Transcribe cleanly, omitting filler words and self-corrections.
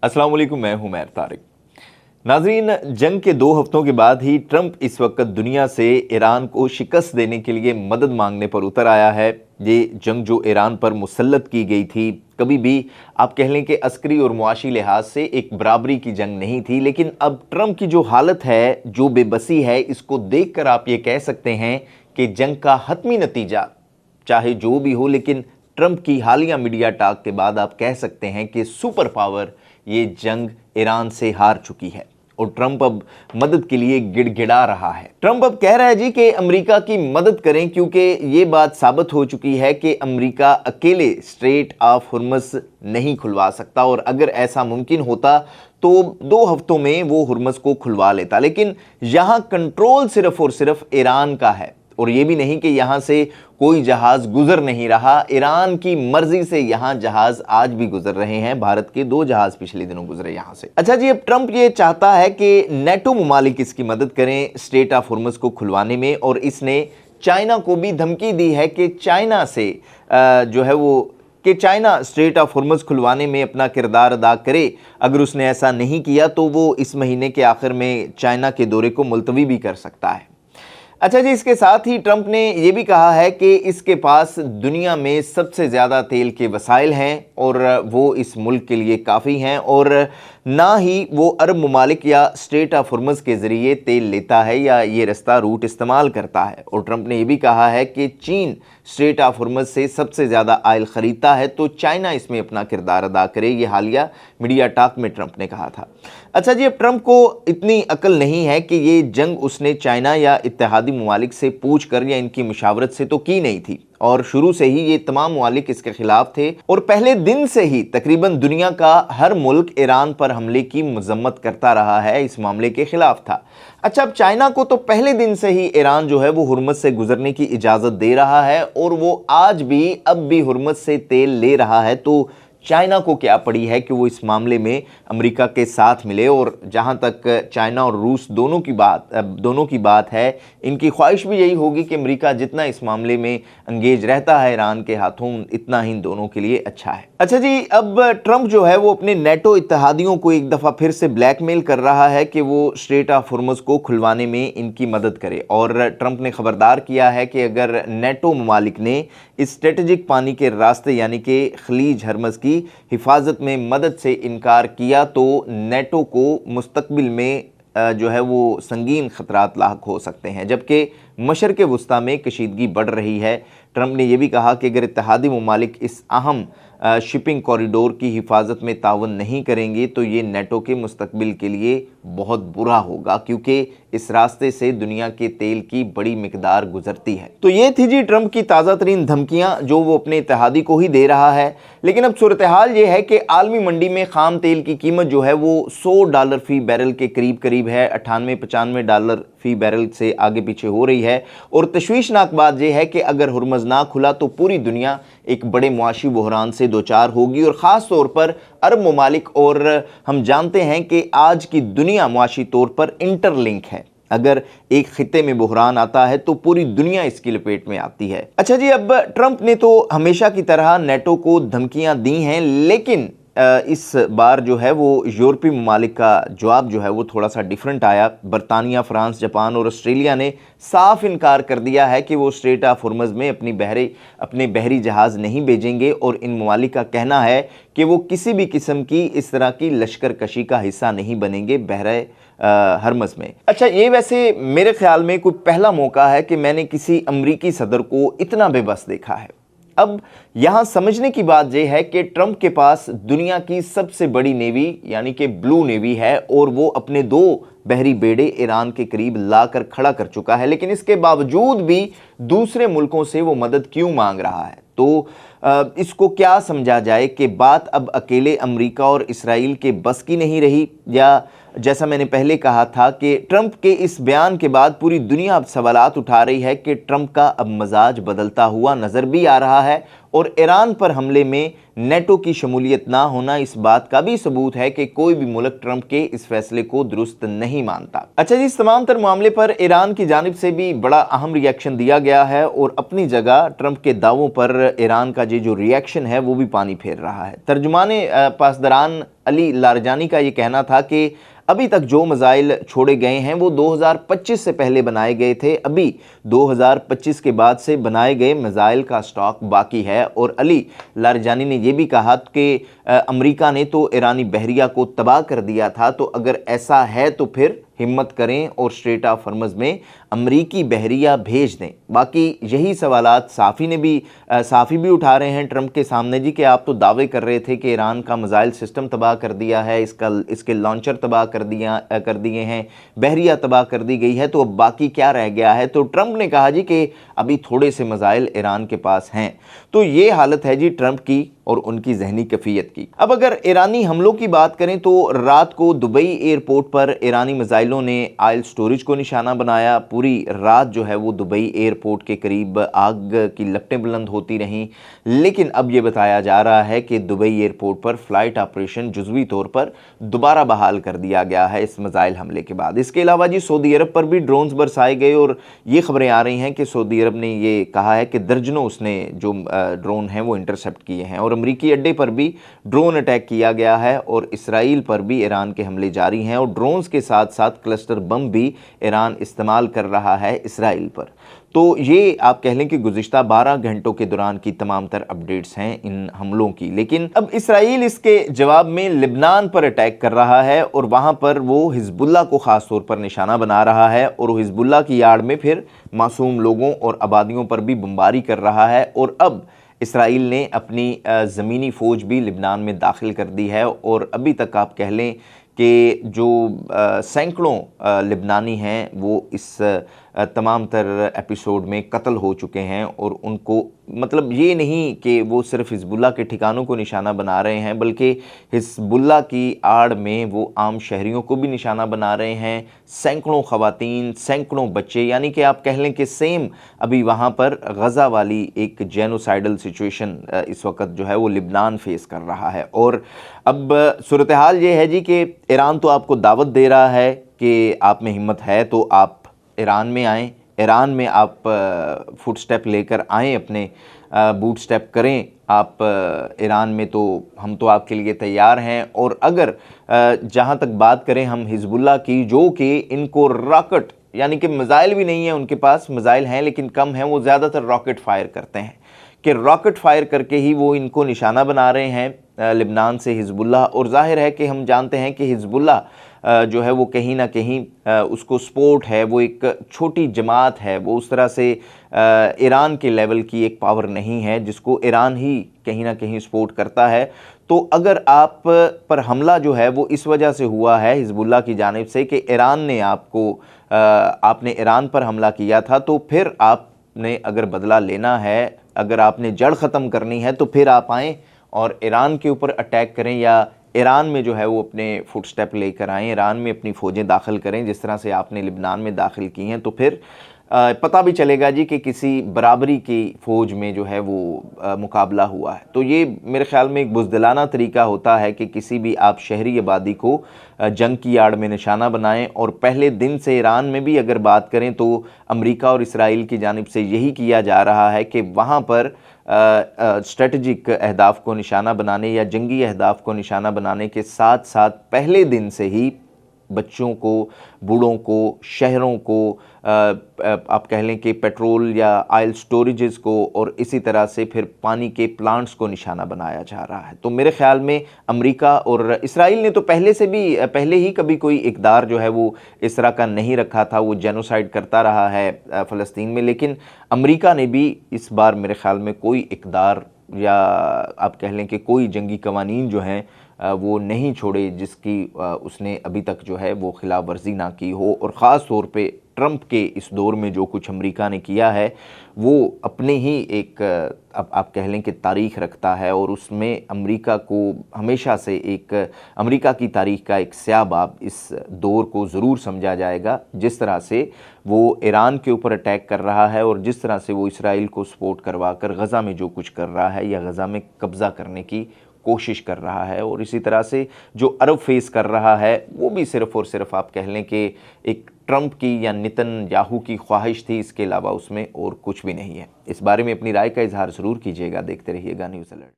अस्सलाम वालेकुम, मैं हूं मैर तारिक। नाजरीन, जंग के 2 हफ्तों के बाद ही ट्रंप इस वक्त दुनिया से ईरान को शिकस्त देने के लिए मदद मांगने पर उतर आया है। ये जंग जो ईरान पर मुसल्लत की गई थी, कभी भी आप कह लें कि अस्करी और मुआशी लिहाज से एक बराबरी की जंग नहीं थी, लेकिन अब ट्रंप की जो हालत है, जो बेबसी है, इसको देखकर आप ये कह सकते हैं कि जंग का हतमी नतीजा चाहे जो भी हो, लेकिन ट्रंप की हालिया मीडिया टॉक के बाद आप कह सकते हैं कि सुपर पावर ये जंग ईरान से हार चुकी है और ट्रंप अब मदद के लिए गिड़गिड़ा रहा है। ट्रंप अब कह रहा है जी कि अमेरिका की मदद करें, क्योंकि ये बात साबित हो चुकी है कि अमेरिका अकेले स्ट्रेट ऑफ हुर्मुज़ नहीं खुलवा सकता, और अगर ऐसा मुमकिन होता तो 2 हफ्तों में वो हुर्मुज़ को खुलवा लेता। लेकिन यहां कंट्रोल सिर्फ और सिर्फ ईरान का है, और ये भी नहीं कि यहां से कोई जहाज गुजर नहीं रहा। ईरान की मर्जी से यहां जहाज आज भी गुजर रहे हैं। भारत के 2 जहाज पिछले दिनों गुजरे यहां से। अच्छा जी, अब ट्रंप ये चाहता है कि नेटो ममालिक इसकी मदद करें स्ट्रेट ऑफ हुर्मुज़ को खुलवाने में, और इसने चाइना को भी धमकी दी है कि चाइना से चाइना स्ट्रेट ऑफ हुर्मुज़ खुलवाने में अपना किरदार अदा करे। अगर उसने ऐसा नहीं किया तो वो इस महीने के आखिर में चाइना के दौरे को मुलतवी भी कर सकता है। अच्छा जी, इसके साथ ही ट्रंप ने यह भी कहा है कि इसके पास दुनिया में सबसे ज़्यादा तेल के वसाइल हैं और वो इस मुल्क के लिए काफ़ी हैं, और ना ही वो अरब ममालिक या स्ट्रेट ऑफ हुर्मुज़ के ज़रिए तेल लेता है या ये रास्ता रूट इस्तेमाल करता है। और ट्रंप ने यह भी कहा है कि चीन स्ट्रेट ऑफ हुर्मुज़ से सबसे ज़्यादा आयल ख़रीदता है, तो चाइना इसमें अपना किरदार अदा करे। ये हालिया मीडिया टॉक में ट्रंप ने कहा था। अच्छा जी, अब ट्रंप को इतनी अकल नहीं है कि ये जंग उसने चाइना या इत्तेहादी ममालिक से पूछ कर या इनकी मुशावरत से तो की नहीं थी, और शुरू से ही ये तमाम ममालिक इसके खिलाफ थे, और पहले दिन से ही तकरीबन दुनिया का हर मुल्क ईरान पर हमले की मजम्मत करता रहा है, इस मामले के खिलाफ था। अच्छा, अब चाइना को तो पहले दिन से ही ईरान जो है वो हुर्मुज़ से गुजरने की इजाज़त दे रहा है, और वो आज भी अब भी हुर्मुज़ से तेल ले रहा है, तो चाइना को क्या पड़ी है कि वो इस मामले में अमेरिका के साथ मिले। और जहां तक चाइना और रूस दोनों की बात है, इनकी ख्वाहिश भी यही होगी कि अमेरिका जितना इस मामले में अंगेज रहता है ईरान के हाथों, इतना ही दोनों के लिए अच्छा है। अच्छा जी, अब ट्रंप जो है वो अपने नेटो इत्तेहादियों को एक दफ़ा फिर से ब्लैकमेल कर रहा है कि वो स्ट्रेट ऑफ हुर्मुज़ को खुलवाने में इनकी मदद करे, और ट्रंप ने खबरदार किया है कि अगर नेटो ममालिक ने इस स्ट्रेटेजिक पानी के रास्ते यानी कि खलीज हर्मज़ की हिफाजत में मदद से इनकार किया तो नेटो को मुस्तकबिल में जो है वो संगीन खतरात लाहक हो सकते हैं। जबकि मशरक़ वुस्ता में कशीदगी बढ़ रही है। ट्रंप ने यह भी कहा कि अगर इत्तेहादी ममालिक इस अहम शिपिंग कॉरिडोर की हिफाजत में तावन नहीं करेंगे तो ये नेटो के मुस्तकबिल के लिए बहुत बुरा होगा, क्योंकि इस रास्ते से दुनिया के तेल की बड़ी मिकदार गुजरती है। तो ये थी जी ट्रंप की ताज़ा तरीन धमकियां जो वो अपने इत्तेहादी को ही दे रहा है। लेकिन अब सूरत हाल ये है कि आलमी मंडी में खाम तेल की कीमत जो है वो $100 फी बैरल के करीब है। 98-95 डॉलर फी बैरल से आगे पीछे हो रही है। और तशवीशनाक बात यह है कि अगर हुर्मुज़ ना खुला तो पूरी दुनिया एक बड़े मुआशी बहरान से दो चार होगी, और ख़ास तौर पर अरब ममालिक। और हम जानते हैं कि आज की दुनिया मुआशी तौर पर इंटरलिंक है। अगर एक खित्ते में बहरान आता है तो पूरी दुनिया इसकी लपेट में आती है। अच्छा जी, अब ट्रंप ने तो हमेशा की तरह नेटो को धमकियां दी हैं, लेकिन इस बार जो है वो यूरोपीय ममालिक का जवाब जो है वो थोड़ा सा डिफरेंट आया। बरतानिया, फ्रांस, जापान और ऑस्ट्रेलिया ने साफ इनकार कर दिया है कि वो स्ट्रेट ऑफ हुर्मुज़ में अपने बहरी जहाज़ नहीं भेजेंगे, और इन ममालिक का कहना है कि वो किसी भी किस्म की इस तरह की लश्कर कशी का हिस्सा नहीं बनेंगे बहरे हुर्मुज़ में। अच्छा, ये वैसे मेरे ख्याल में कोई पहला मौका है कि मैंने किसी अमरीकी सदर को इतना बेबस देखा है। अब यहां समझने की बात यह है कि ट्रंप के पास दुनिया की सबसे बड़ी नेवी यानी कि ब्लू नेवी है, और वो अपने 2 बहरी बेड़े ईरान के करीब लाकर खड़ा कर चुका है। लेकिन इसके बावजूद भी दूसरे मुल्कों से वो मदद क्यों मांग रहा है? तो इसको क्या समझा जाए कि बात अब अकेले अमेरिका और इसराइल के बस की नहीं रही, या जैसा मैंने पहले कहा था कि ट्रंप के इस बयान के बाद पूरी दुनिया अब सवालात उठा रही है कि ट्रंप का अब मजाज बदलता हुआ नजर भी आ रहा है, और ईरान पर हमले में नेटो की शमूलियत ना होना इस बात का भी सबूत है कि कोई भी मुल्क ट्रंप के इस फैसले को दुरुस्त नहीं मानता। अच्छा जी, इस तमाम तर मामले पर ईरान की जानिब से भी बड़ा अहम रिएक्शन दिया गया है, और अपनी जगह ट्रंप के दावों पर ईरान का जो रिएक्शन है वो भी पानी फेर रहा है। तर्जुमाने पासदारान अली लारजानी का ये कहना था कि अभी तक जो मिसाइल छोड़े गए हैं वो 2025 से पहले बनाए गए थे, अभी 2025 के बाद से बनाए गए मिसाइल का स्टॉक बाकी है। और अली लारजानी ने यह भी कहा कि अमेरिका ने तो ईरानी बहरिया को तबाह कर दिया था, तो अगर ऐसा है तो फिर हिम्मत करें और स्ट्रेट ऑफ हॉर्मुज़ में अमरीकी बहरिया भेज दें। बाकी यही सवालात साफ़ी भी उठा रहे हैं ट्रंप के सामने जी, कि आप तो दावे कर रहे थे कि ईरान का मिसाइल सिस्टम तबाह कर दिया है, इसके लॉन्चर तबाह कर दिए हैं, बहरिया तबाह कर दी गई है, तो अब बाकी क्या रह गया है। तो ट्रंप ने कहा जी कि अभी थोड़े से मिसाइल ईरान के पास हैं। तो ये हालत है जी ट्रंप की और उनकी जहनी कैफियत की। अब अगर ईरानी हमलों की बात करें तो रात को दुबई एयरपोर्ट पर ईरानी मिसाइलों ने ऑयल स्टोरेज को निशाना बनाया। पूरी रात जो है वो दुबई एयरपोर्ट के करीब आग की लपटें बुलंद होती रहीं, लेकिन अब ये बताया जा रहा है कि दुबई एयरपोर्ट पर फ्लाइट ऑपरेशन जुज़वी तौर पर दोबारा बहाल कर दिया गया है इस मिसाइल हमले के बाद। इसके अलावा जी सऊदी अरब पर भी ड्रोन्स बरसाए गए और ये खबरें आ रही हैं कि सऊदी अरब ने ये कहा है कि दर्जनों उसने जो ड्रोन हैं वो इंटरसेप्ट किए हैं। और अमरीकी अड्डे पर भी ड्रोन अटैक किया गया है और इसराइल पर भी ईरान के हमले जारी हैं और ड्रोन्स के साथ साथ क्लस्टर बम भी ईरान इस्तेमाल कर रहा है इसराइल पर। तो ये आप कह लें कि गुज़िश्ता 12 घंटों के दौरान की तमाम तर अपडेट्स हैं इन हमलों की। लेकिन अब इसराइल इसके जवाब में लिबनान पर अटैक कर रहा है और वहाँ पर वो हिजबुल्लाह को ख़ास तौर पर निशाना बना रहा है और हिजबुल्लाह की आड़ में फिर मासूम लोगों और आबादियों पर भी बमबारी कर रहा है। और अब इसराइल ने अपनी ज़मीनी फ़ौज भी लिबनान में दाखिल कर दी है और अभी तक आप कह लें कि जो सैकड़ों लिबनानी हैं वो इस तमाम तर एपिसोड में कत्ल हो चुके हैं। और उनको मतलब ये नहीं कि वो सिर्फ हिजबुल्लाह के ठिकानों को निशाना बना रहे हैं, बल्कि हिजबुल्लाह की आड़ में वो आम शहरियों को भी निशाना बना रहे हैं, सैकड़ों ख़वातीन, सैकड़ों बच्चे, यानी कि आप कह लें कि सेम अभी वहाँ पर गज़ा वाली एक जेनोसाइडल सिचुएशन इस वक्त जो है वो लिबनान फेस कर रहा है। और अब सूरत हाल ये है जी कि ईरान तो आपको दावत दे रहा है कि आप में हिम्मत है तो आप ईरान में आएँ, ईरान में आप फुट स्टेप लेकर आएँ, अपने बूट स्टेप करें आप ईरान में, तो हम तो आपके लिए तैयार हैं। और अगर जहाँ तक बात करें हम हिजबुल्लाह की, जो कि इनको रॉकेट यानी कि मिसाइल भी नहीं है उनके पास, मिसाइल हैं लेकिन कम हैं, वो ज़्यादातर रॉकेट फायर करते हैं कि रॉकेट फायर करके ही वो इनको निशाना बना रहे हैं लिबनान से हिजबुल्लाह। और जाहिर है कि हम जानते हैं कि हिजबुल्लाह जो है वो कहीं ना कहीं उसको सपोर्ट है, वो एक छोटी जमात है, वो उस तरह से ईरान के लेवल की एक पावर नहीं है जिसको ईरान ही कहीं ना कहीं सपोर्ट करता है। तो अगर आप पर हमला जो है वो इस वजह से हुआ है हिजबुल्लाह की जानिब से कि ईरान ने आपने ईरान पर हमला किया था, तो फिर आपने अगर बदला लेना है, अगर आपने जड़ ख़त्म करनी है, तो फिर आप आएँ और ईरान के ऊपर अटैक करें या ईरान में जो है वो अपने फुट स्टेप लेकर आएँ, ईरान में अपनी फ़ौजें दाखिल करें जिस तरह से आपने लिबनान में दाखिल की हैं। तो फिर पता भी चलेगा जी कि किसी बराबरी की फ़ौज में जो है वो मुकाबला हुआ है। तो ये मेरे ख़्याल में एक बुज़दिलाना तरीका होता है कि किसी भी आप शहरी आबादी को जंग की आड़ में निशाना बनाएं। और पहले दिन से ईरान में भी अगर बात करें तो अमेरिका और इसराइल की जानिब से यही किया जा रहा है कि वहाँ पर स्ट्रेटजिक अहदाफ को निशाना बनाने या जंगी अहदाफ को निशाना बनाने के साथ साथ पहले दिन से ही बच्चों को, बूढ़ों को, शहरों को, आप कह लें कि पेट्रोल या ऑयल स्टोरेजेस को और इसी तरह से फिर पानी के प्लांट्स को निशाना बनाया जा रहा है। तो मेरे ख़्याल में अमेरिका और इसराइल ने तो पहले ही कभी कोई इक़दार जो है वो इस तरह का नहीं रखा था, वो जेनोसाइड करता रहा है फ़लस्तीन में। लेकिन अमेरिका ने भी इस बार मेरे ख़्याल में कोई इक़दार या आप कह लें कि कोई जंगी कवानीन जो हैं वो नहीं छोड़े जिसकी उसने अभी तक जो है वो खिलाफ वर्जी ना की हो। और ख़ास तौर पे ट्रंप के इस दौर में जो कुछ अमेरिका ने किया है वो अपने ही एक आप कह लें कि तारीख़ रखता है और उसमें अमेरिका को हमेशा से एक अमेरिका की तारीख़ का एक स्याह बाब इस दौर को ज़रूर समझा जाएगा। जिस तरह से वो ईरान के ऊपर अटैक कर रहा है और जिस तरह से वो इसराइल को सपोर्ट करवा कर गज़ा में जो कुछ कर रहा है या गज़ा में कब्ज़ा करने की कोशिश कर रहा है, और इसी तरह से जो अरब फेस कर रहा है वो भी सिर्फ़ और सिर्फ आप कह लें कि एक ट्रंप की या नेतन्याहू की ख्वाहिश थी, इसके अलावा उसमें और कुछ भी नहीं है। इस बारे में अपनी राय का इजहार ज़रूर कीजिएगा। देखते रहिएगा न्यूज़ अलर्ट।